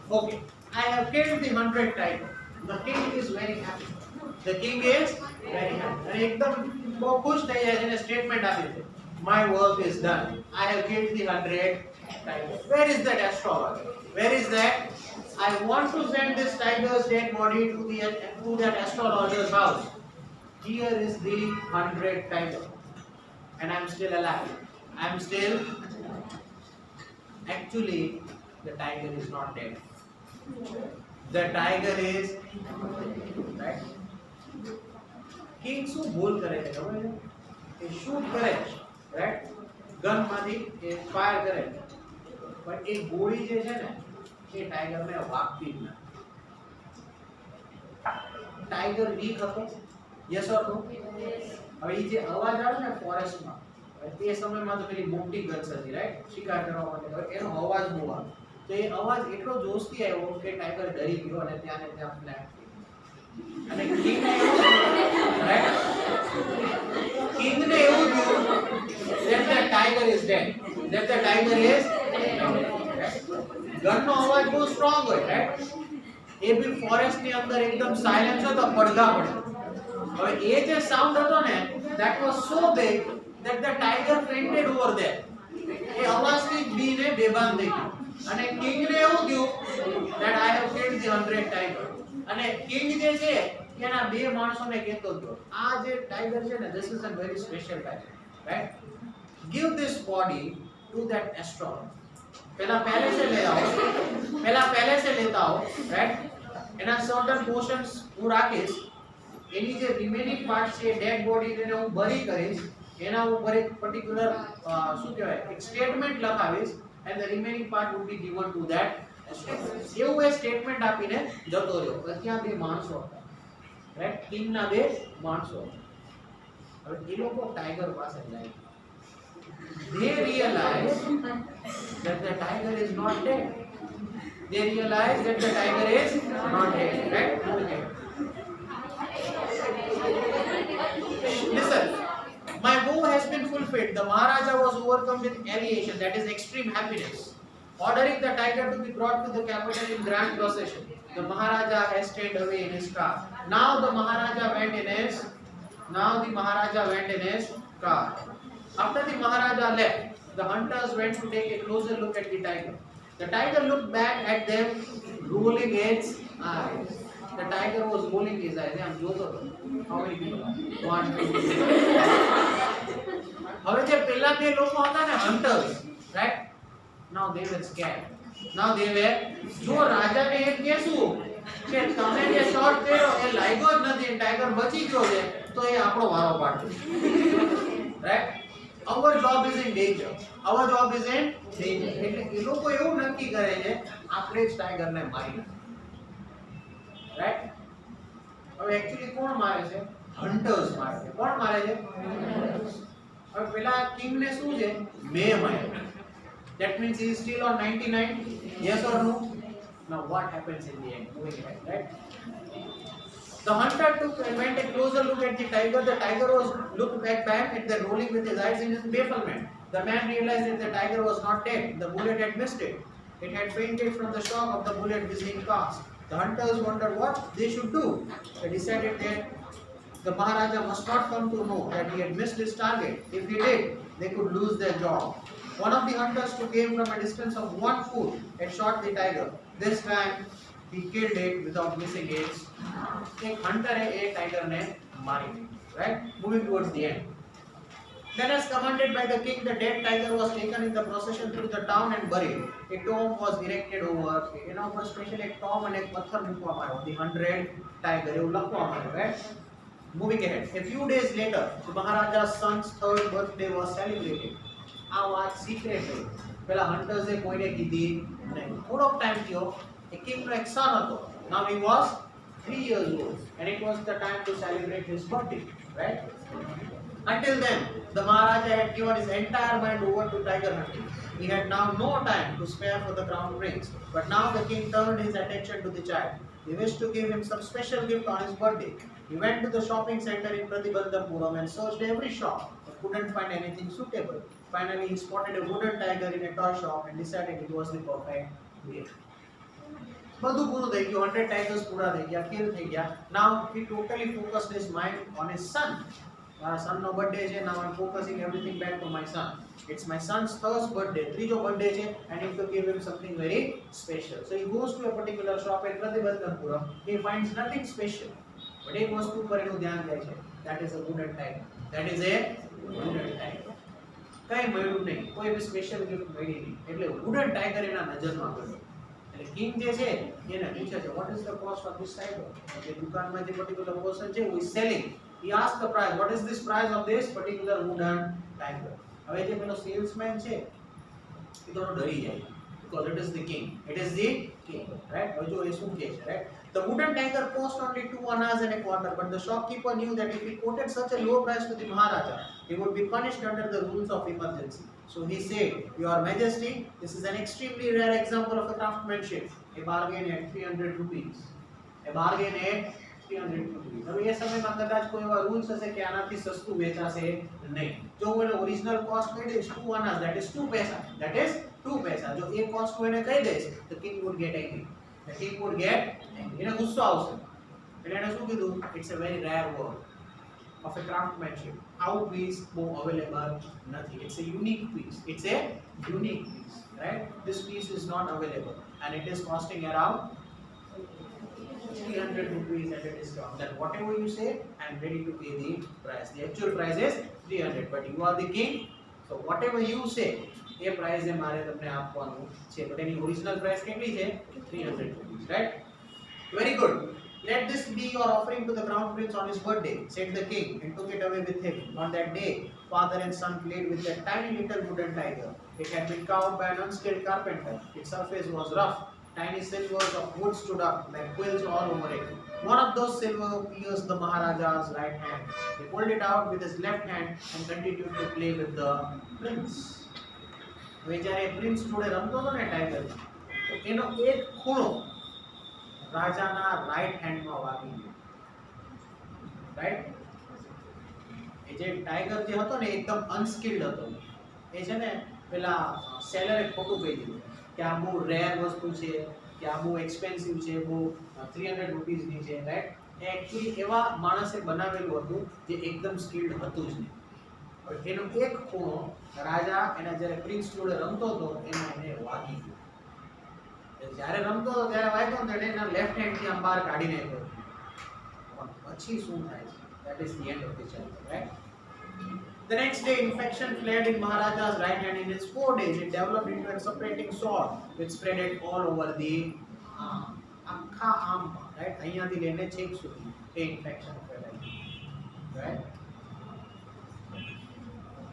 Okay, I have killed the 100 tiger. The king is very happy. The king is very happy. અને એકદમ બહુ ખુશ થઈ જાય છે અને સ્ટેટમેન્ટ આપી છે. My work is done. I have killed the 100 tigers. Where is that astrologer? Where is that? I want to send this tiger's dead body to that astrologer's house. Here is the 100 tiger, and I'm still alive. I'm still actually the tiger is not dead. The tiger is right. King શું ભૂલ કરે છે ખબર છે? એ shoot કરે છે, right? Gun માંથી એ fire કરે છે. પણ એ ગોળી જે છે ને એ ટાઈગર ને વાગતી જ નથી. ટાઈગર વીક હતો, યસ ઓર નો? હવે એ જે અવાજ આવે ને ફોરેસ્ટમાં, તે સમયમાં તો પેલી મોટી ગન્સ હતી, રાઈટ? શિકાર કરવા માટે એનો અવાજ બહુ આવે. તો એ અવાજ એટલો જોશથી આવ્યો કે ટાઈગર ડરી ગયો અને ત્યાં ને ત્યાં ફ્લેટ થઈ ગયો. અને કિંગ ને એવું થયું that the tiger is dead. That the tiger is ગનનો અવાજ બહુ સ્ટ્રોંગ હોય, રાઈટ? એ બી ફોરેસ્ટ ની અંદર એકદમ સાયલેન્સ હતો, પડઘા પડે. હવે એ જે સાઉન્ડ હતો ને, that was so big that the tiger fainted over there. એ અવાજથી બીને બેભાન થઈ ગયો. અને કિંગ ને એવું થયું that I have killed the 100 tiger. અને કિંગ જે છે એના બે માણસોને કહેતો હતો, આ જે ટાઈગર છે ને, this is a very special tiger, right? Give this body to that astrologer. પહેલા પેલેસે લઈ આવો, પહેલા પેલેસે લેતા આવો, રાઈટ? એના સર્ટન પોર્શન્સ હું રાખીશ, એની જે રિમેનિંગ પાર્ટ છે ડેડ બોડીને હું બરી કરીશ, એના ઉપર એક પર્ટિક્યુલર શું કહેવાય એક statement લખાવીશ, and the remaining part would be given to that astrologer. એવું એ સ્ટેટમેન્ટ આપીને જતો રહ્યો. ત્યાં બે માણસો હતા, રાઈટ? કિંગના બે માણસો. હવે એ લોકો ટાઈગર પાસે જાય. They realize that the tiger is not dead. They realize that the tiger is not dead, right? Okay. Listen, my vow has been fulfilled. The Maharaja was overcome with elation, that is extreme happiness. Ordering the tiger to be brought to the capital in grand procession. The Maharaja has stayed away in his car. Now the Maharaja went in his car. After the Maharaja left, the hunters went to take a closer look at the tiger. The tiger looked back at them, rolling its eyes. The tiger was rolling his eyes. I'm જોતો હતો. How many people? 1, 2, 3. હવે જે પહેલા બે લોકો હતા ને hunters, right? Now they were scared. Now they were જો રાજાને એમ કહેશું કે તમે જે શોટ કર્યો એ લાગ્યો જ નથી, ટાઈગર બચી ગયો છે, તો એ આપણો વારો પાડશે. Right? Our job is in danger. Our job is in danger. એટલે એ લોકો એવું નક્કી કરે છે આપણે જ ટાઈગરને મારી નાખીએ. રાઈટ? હવે એક્ચ્યુઅલી કોણ મારે છે? હન્ટર્સ મારે છે. કોણ મારે છે? હવે પેલા કિંગને શું છે? મેં માર્યો. That means he is still on 99. Yes or no? Now what happens in the end? Moving ahead, right? The hunter went a closer look at the tiger. The tiger was looked back at the rolling with his eyes in his bafflement. The man realized that the tiger was not dead. The bullet had missed it. It had fainted from the shock of the bullet whizzing past. The hunters wondered what they should do. They decided that the Maharaja must not come to know that he had missed his target. If he did, they could lose their job. One of the hunters who came from a distance of 1 foot had shot the tiger. This time, he killed it without missing it. एक hunter है एक tiger ने मारी, right? Moving towards the end. Then, as commanded by the king, the dead tiger was taken in the procession through the town and buried. A tomb was erected over. એના ઉપર special એક Tom અને એક પથ્થર મૂકવામાં આવ્યો. The 100 tiger એવું લખવામાં આવ્યું, right? Moving ahead. A few days later, the Maharaja's son's 3rd birthday was celebrated. આ વાત secret છે. પેલા hunters એ કોઈને કીધી નહીં. થોડોક ટાઈમ થયો. A kingનો એક son હતો. Now he was 3 years old, and it was the time to celebrate his birthday, right? Until then, the Maharaja had given his entire mind over to tiger hunting. He had now no time to spare for the crown prince. But now the king turned his attention to the child. He wished to give him some special gift on his birthday. He went to the shopping center in Pratibandhapuram and searched every shop, but couldn't find anything suitable. Finally, he spotted a wooden tiger in a toy shop and decided it was the perfect gift. બધું પૂરું થઈ ગયું 100 tigers પૂરા થઈ ગયા kill થઈ ગયા નાउ he totally focused his mind on his son મારા son નો બર્થડે છે now I'm focusing everything back to my son it's my son's first birthday ત્રીજો બર્થડે છે and I need to give him something very special so he goes to a particular shop at Pratibandhanpuram he finds nothing special but એક વસ્તુ પર એનું ધ્યાન જાય છે that is a wooden tiger that is a wooden tiger કઈ મળ્યું નહીં કોઈ બી સ્પેશિયલ ગિફ્ટ મળી નહીં એટલે wooden tiger એના નજરમાં પડ્યો એટલે કિંગ જે છે એને પૂછે છે what is the cost of this tiger જે દુકાનમાં જે particular person છે who is selling he asked the price what is this price of this particular wooden tiger હવે જે પેલો સેલ્સમેન છે એ તો ડરી જાય because it is the king right હવે જો એ શું કહે છે right the wooden tiger cost only 2 annas and a quarter but the shopkeeper knew that if he quoted such a low price to the maharaja he would be punished under the rules of emergency so he said your majesty this is an extremely rare example of a craftsmanship a bargain at 300 rupees a bargain at 300 rupees હવે એ સમયમાં કદાચ કોઈ એવા rules હશે કે આનાથી સસ્તું વેચાશે નહીં જો હું એનો ઓરિજિનલ કોસ્ટ કહી દઈશ 2 annas that is 2 પૈસા that is 2 પૈસા જો એ કોસ્ટ હું એને કહી દઈશ the king would get angry the king would get angry એને ગુસ્સો આવશે એટલે એને શું કીધું it's a very rare work of a craftsmanship our piece બહુ available નથી it's a unique piece right this piece is not available and it is costing around 300 rupees at a discount then whatever you say I am ready to pay the price the actual price is 300 but you are the king so whatever you say એ price એ મારે તમને આપવાનું છે but any original price કેટલી છે 300 rupees right very good let this be your offering to the crown prince on his birthday said the king and took it away with him on that day father and son played with that tiny little wooden tiger it had been carved by an unskilled carpenter its surface was rough tiny silvers of wood stood up like quills all over it one of those silver pierced the maharaja's right hand he pulled it out with his left hand and continued to play with the prince હવે જ્યારે prince જોડે રમતો હતો ને tiger તો એનો એક ખૂણો રાજાના રાઈટ હેન્ડમાં વાગી ગયો રાઈટ એ જે ટાઈગર જે હતો ને એકદમ અનસ્કિલ્ડ હતો એ છે ને પેલા સેલરે ખોટું કહી દીધું કે આ બહુ રેર વસ્તુ છે કે આ બહુ એક્સપેન્સિવ છે બહુ 300 રૂપીસની છે રાઈટ એ એકચ્યુઅલી એવા માણસે બનાવેલું હતું જે એકદમ સ્કિલ્ડ હતું જ નહીં એનો એક ખૂણો રાજા એના જ્યારે પ્રિન્સ જોડે રમતો હતો એમાં એને વાગી ગયો જ્યારે રમતો હતો ત્યારે વાગ્યો ને એના લેફ્ટ હેન્ડ થી આમ બહાર કાઢી નાખ્યો પણ પછી શું થાય છે that is the end of the chapter right the next day infection flared in maharaja's right hand in its 4 days it developed into a separating sore which spread it all over the આખા આમ right અહીંયાથી લઈને છેક સુધી એ infection ફેલાઈ right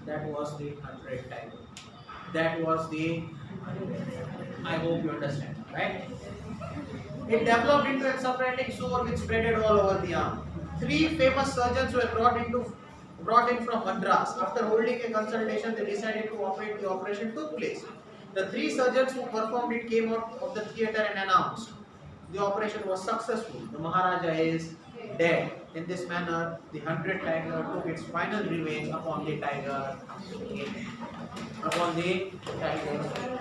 that was the 100 tiger that was the I hope you understand right it developed into a separating sore which spread it all over the arm 3 famous surgeons were brought in from Madras after holding a consultation they decided to operate the operation took place the 3 surgeons who performed it came out of the theater and announced the operation was successful the maharaja is dead in this manner the 100 tiger took its final revenge upon the tiger